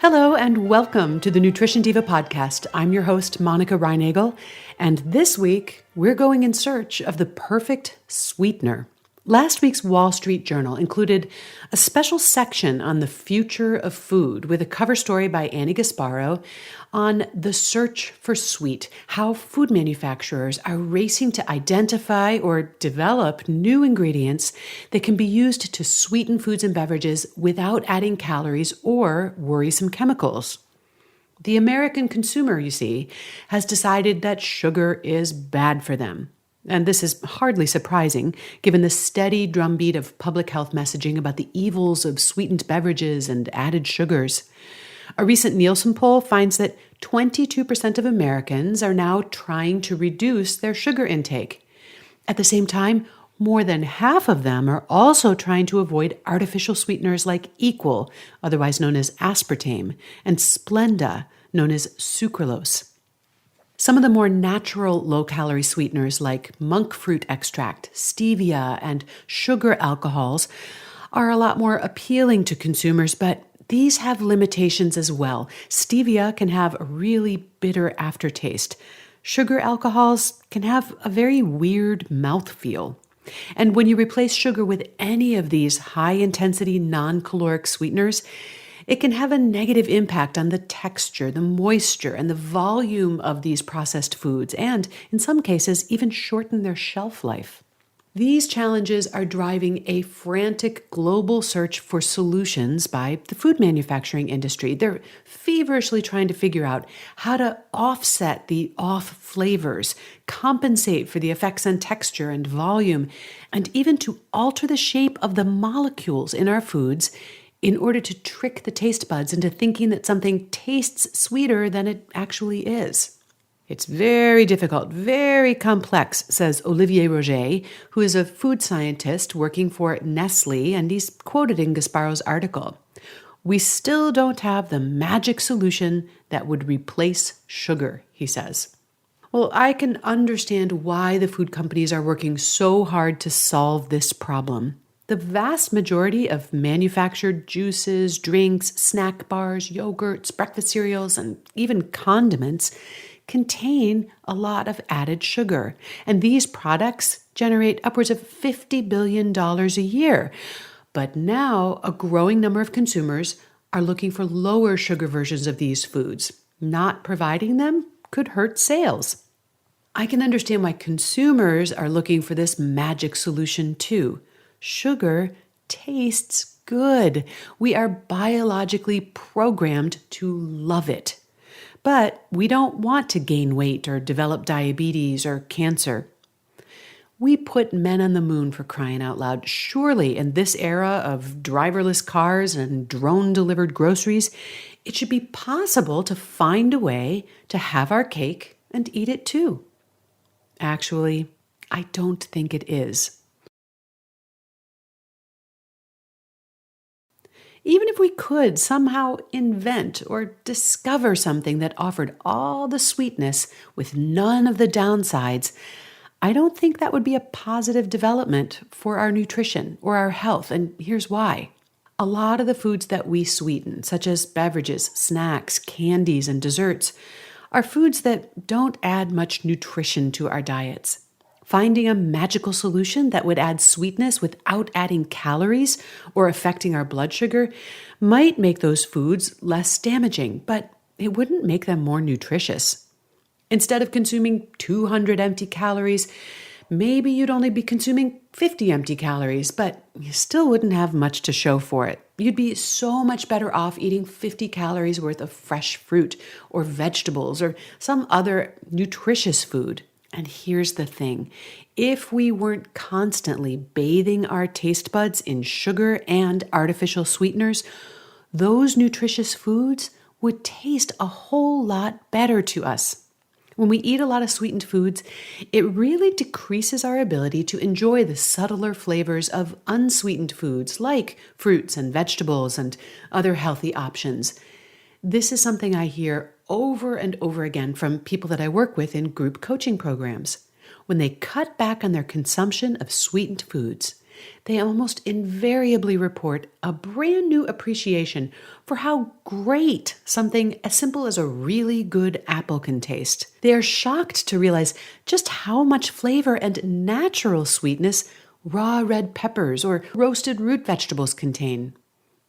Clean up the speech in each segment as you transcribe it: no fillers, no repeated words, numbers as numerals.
Hello and welcome to the Nutrition Diva podcast. I'm your host, Monica Reinagel, and this week we're going in search of the perfect sweetener. Last week's Wall Street Journal included a special section on the future of food with a cover story by Annie Gasparo on the search for sweet, how food manufacturers are racing to identify or develop new ingredients that can be used to sweeten foods and beverages without adding calories or worrisome chemicals. The American consumer, you see, has decided that sugar is bad for them. And this is hardly surprising, given the steady drumbeat of public health messaging about the evils of sweetened beverages and added sugars. A recent Nielsen poll finds that 22% of Americans are now trying to reduce their sugar intake. At the same time, more than half of them are also trying to avoid artificial sweeteners like Equal, otherwise known as aspartame, and Splenda, known as sucralose. Some of the more natural low-calorie sweeteners like monk fruit extract, stevia, and sugar alcohols are a lot more appealing to consumers, but these have limitations as well. Stevia can have a really bitter aftertaste. Sugar alcohols can have a very weird mouthfeel. And when you replace sugar with any of these high-intensity non-caloric sweeteners, it can have a negative impact on the texture, the moisture, and the volume of these processed foods, and in some cases, even shorten their shelf life. These challenges are driving a frantic global search for solutions by the food manufacturing industry. They're feverishly trying to figure out how to offset the off flavors, compensate for the effects on texture and volume, and even to alter the shape of the molecules in our foods in order to trick the taste buds into thinking that something tastes sweeter than it actually is. It's very difficult, very complex, says Olivier Roget, who is a food scientist working for Nestle, and he's quoted in Gasparo's article. We still don't have the magic solution that would replace sugar, he says. Well, I can understand why the food companies are working so hard to solve this problem. The vast majority of manufactured juices, drinks, snack bars, yogurts, breakfast cereals, and even condiments contain a lot of added sugar. And these products generate upwards of $50 billion a year. But now a growing number of consumers are looking for lower sugar versions of these foods. Not providing them could hurt sales. I can understand why consumers are looking for this magic solution too. Sugar tastes good. We are biologically programmed to love it. But we don't want to gain weight or develop diabetes or cancer. We put men on the moon, for crying out loud. Surely in this era of driverless cars and drone-delivered groceries, it should be possible to find a way to have our cake and eat it too. Actually, I don't think it is. Even if we could somehow invent or discover something that offered all the sweetness with none of the downsides, I don't think that would be a positive development for our nutrition or our health, and here's why. A lot of the foods that we sweeten, such as beverages, snacks, candies, and desserts, are foods that don't add much nutrition to our diets. Finding a magical solution that would add sweetness without adding calories or affecting our blood sugar might make those foods less damaging, but it wouldn't make them more nutritious. Instead of consuming 200 empty calories, maybe you'd only be consuming 50 empty calories, but you still wouldn't have much to show for it. You'd be so much better off eating 50 calories worth of fresh fruit or vegetables or some other nutritious food. And here's the thing. If we weren't constantly bathing our taste buds in sugar and artificial sweeteners, those nutritious foods would taste a whole lot better to us. When we eat a lot of sweetened foods, it really decreases our ability to enjoy the subtler flavors of unsweetened foods like fruits and vegetables and other healthy options. This is something I hear over and over again from people that I work with in group coaching programs. When they cut back on their consumption of sweetened foods, they almost invariably report a brand new appreciation for how great something as simple as a really good apple can taste. They are shocked to realize just how much flavor and natural sweetness raw red peppers or roasted root vegetables contain.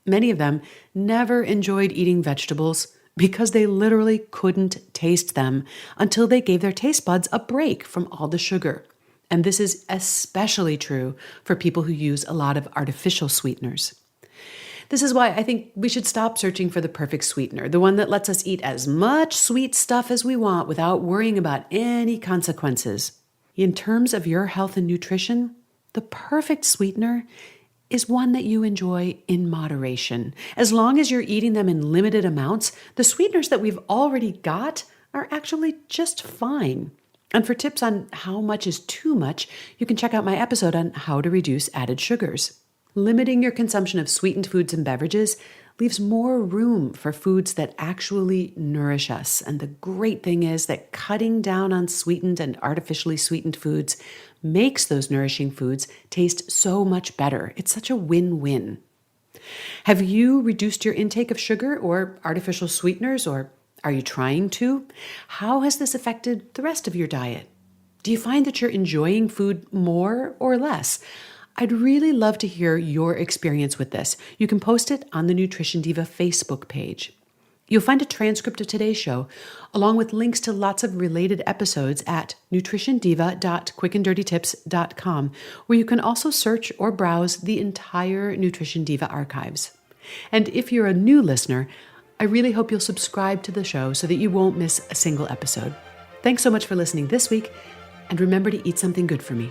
Many of them never enjoyed eating vegetables because they literally couldn't taste them until they gave their taste buds a break from all the sugar. And this is especially true for people who use a lot of artificial sweeteners. This is why I think we should stop searching for the perfect sweetener, the one that lets us eat as much sweet stuff as we want without worrying about any consequences. In terms of your health and nutrition, the perfect sweetener is one that you enjoy in moderation. As long as you're eating them in limited amounts, the sweeteners that we've already got are actually just fine. And for tips on how much is too much, you can check out my episode on how to reduce added sugars. Limiting your consumption of sweetened foods and beverages leaves more room for foods that actually nourish us. And the great thing is that cutting down on sweetened and artificially sweetened foods makes those nourishing foods taste so much better. It's such a win-win. Have you reduced your intake of sugar or artificial sweeteners, or are you trying to? How has this affected the rest of your diet? Do you find that you're enjoying food more or less? I'd really love to hear your experience with this. You can post it on the Nutrition Diva Facebook page. You'll find a transcript of today's show, along with links to lots of related episodes at nutritiondiva.quickanddirtytips.com, where you can also search or browse the entire Nutrition Diva archives. And if you're a new listener, I really hope you'll subscribe to the show so that you won't miss a single episode. Thanks so much for listening this week, and remember to eat something good for me.